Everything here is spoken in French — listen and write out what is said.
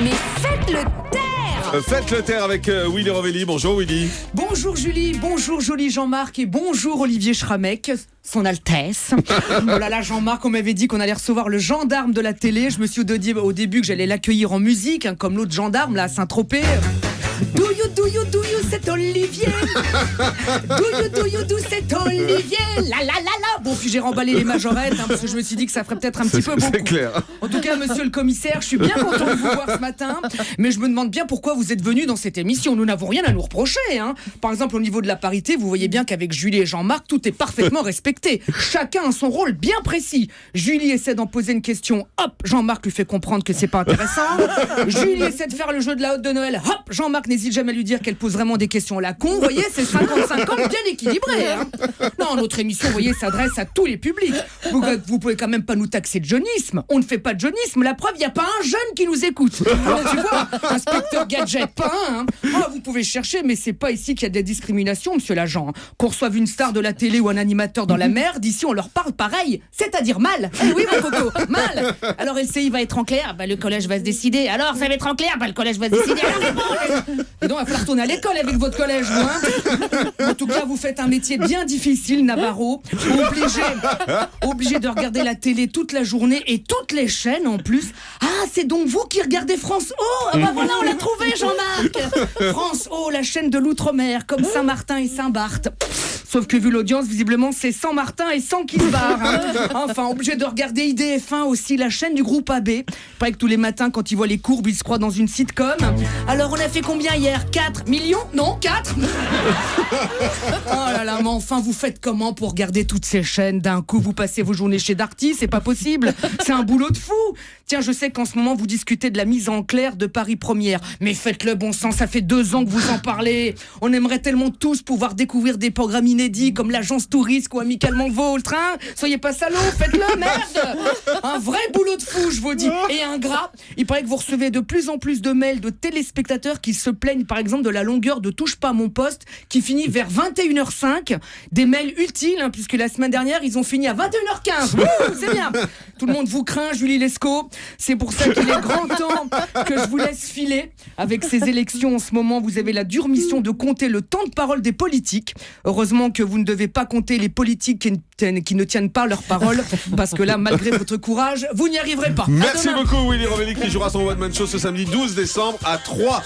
Mais faites-le taire! Faites le taire avec Willy Rovelli. Bonjour Willy. Bonjour Julie, bonjour joli Jean-Marc et bonjour Olivier Schramek, son Altesse. Oh là là Jean-Marc, on m'avait dit qu'on allait recevoir le gendarme de la télé. Je me suis dit au début que j'allais l'accueillir en musique, hein, comme l'autre gendarme là à Saint-Tropez. Do you, c'est Olivier. Do you, c'est Olivier. La la la la. Bon, puis j'ai remballé les majorettes, hein, parce que je me suis dit que ça ferait peut-être un petit peu beaucoup. C'est clair. En tout cas, monsieur le commissaire, je suis bien content de vous voir ce matin, mais je me demande bien pourquoi vous êtes venu dans cette émission. Nous n'avons rien à nous reprocher, hein. Par exemple, au niveau de la parité, vous voyez bien qu'avec Julie et Jean-Marc, tout est parfaitement respecté. Chacun a son rôle bien précis. Julie essaie d'en poser une question, hop, Jean-Marc lui fait comprendre que c'est pas intéressant. Julie essaie de faire le jeu de la hotte de Noël, hop, Jean-Marc n'hésite jamais à lui dire qu'elle pose vraiment des questions à la con. Vous voyez, c'est 50-50 bien équilibré, hein. Non, notre émission, vous voyez, s'adresse à tous les publics. Vous pouvez quand même pas nous taxer de jeunisme. On ne fait pas de jeunisme. La preuve, il n'y a pas un jeune qui nous écoute. Alors tu vois, inspecteur Gadget, pas un. Hein. Oh, vous pouvez chercher, mais c'est pas ici qu'il y a des discriminations, monsieur l'agent. Qu'on reçoive une star de la télé ou un animateur dans la merde, ici on leur parle pareil, c'est-à-dire mal. Eh oui, mon coco, mal. Alors LCI va être en clair, bah le collège va se décider. Alors ça va être en clair, bah le collège va se décider. Alors c'est bon. Et donc il va falloir retourner à l'école avec votre collège, vous, hein. En tout cas, vous faites un métier bien difficile, Navarro. Obligé de regarder la télé toute la journée et toutes les chaînes en plus. Ah, c'est donc vous qui regardez France O. Ah bah voilà, on l'a trouvé, Jean-Marc. France O, la chaîne de l'outre-mer, comme Saint-Martin et Saint-Barth. Sauf que vu l'audience, visiblement, c'est Saint-Martin et 100 qui se barrent. Hein. Enfin, obligé de regarder IDF1 aussi, la chaîne du groupe AB. Pareil que tous les matins, quand ils voient les courbes, ils se croient dans une sitcom. Alors, on a fait combien hier ? 4 millions ? Non, 4 ? Oh là là, mais enfin, vous faites comment pour regarder toutes ces chaînes ? D'un coup, vous passez vos journées chez Darty, c'est pas possible. C'est un boulot de fou. Tiens, je sais qu'en ce moment, vous discutez de la mise en clair de Paris Première. Mais faites-le bon sang, ça fait 2 ans que vous en parlez. On aimerait tellement tous pouvoir découvrir des programmes inédits comme l'agence Touriste ou Amicalement Vôtre, hein. Soyez pas salauds, faites-le, merde. Un vrai boulot de fou, je vous dis. Et ingrat, il paraît que vous recevez de plus en plus de mails de téléspectateurs qui se plaignent, par exemple, de la longueur de Touche pas à mon poste, qui finit vers 21h05. Des mails utiles, hein, puisque la semaine dernière, ils ont fini à 21h15. Ouh, c'est bien. Tout le monde vous craint, Julie Lescaut. C'est pour ça qu'il est grand temps que je vous laisse filer. Avec ces élections en ce moment, vous avez la dure mission de compter le temps de parole des politiques. Heureusement que vous ne devez pas compter les politiques qui ne tiennent pas leurs paroles, parce que là, malgré votre courage, vous n'y arriverez pas. Merci beaucoup Willy Rovelli qui jouera son One Man Show ce samedi 12 décembre à 3.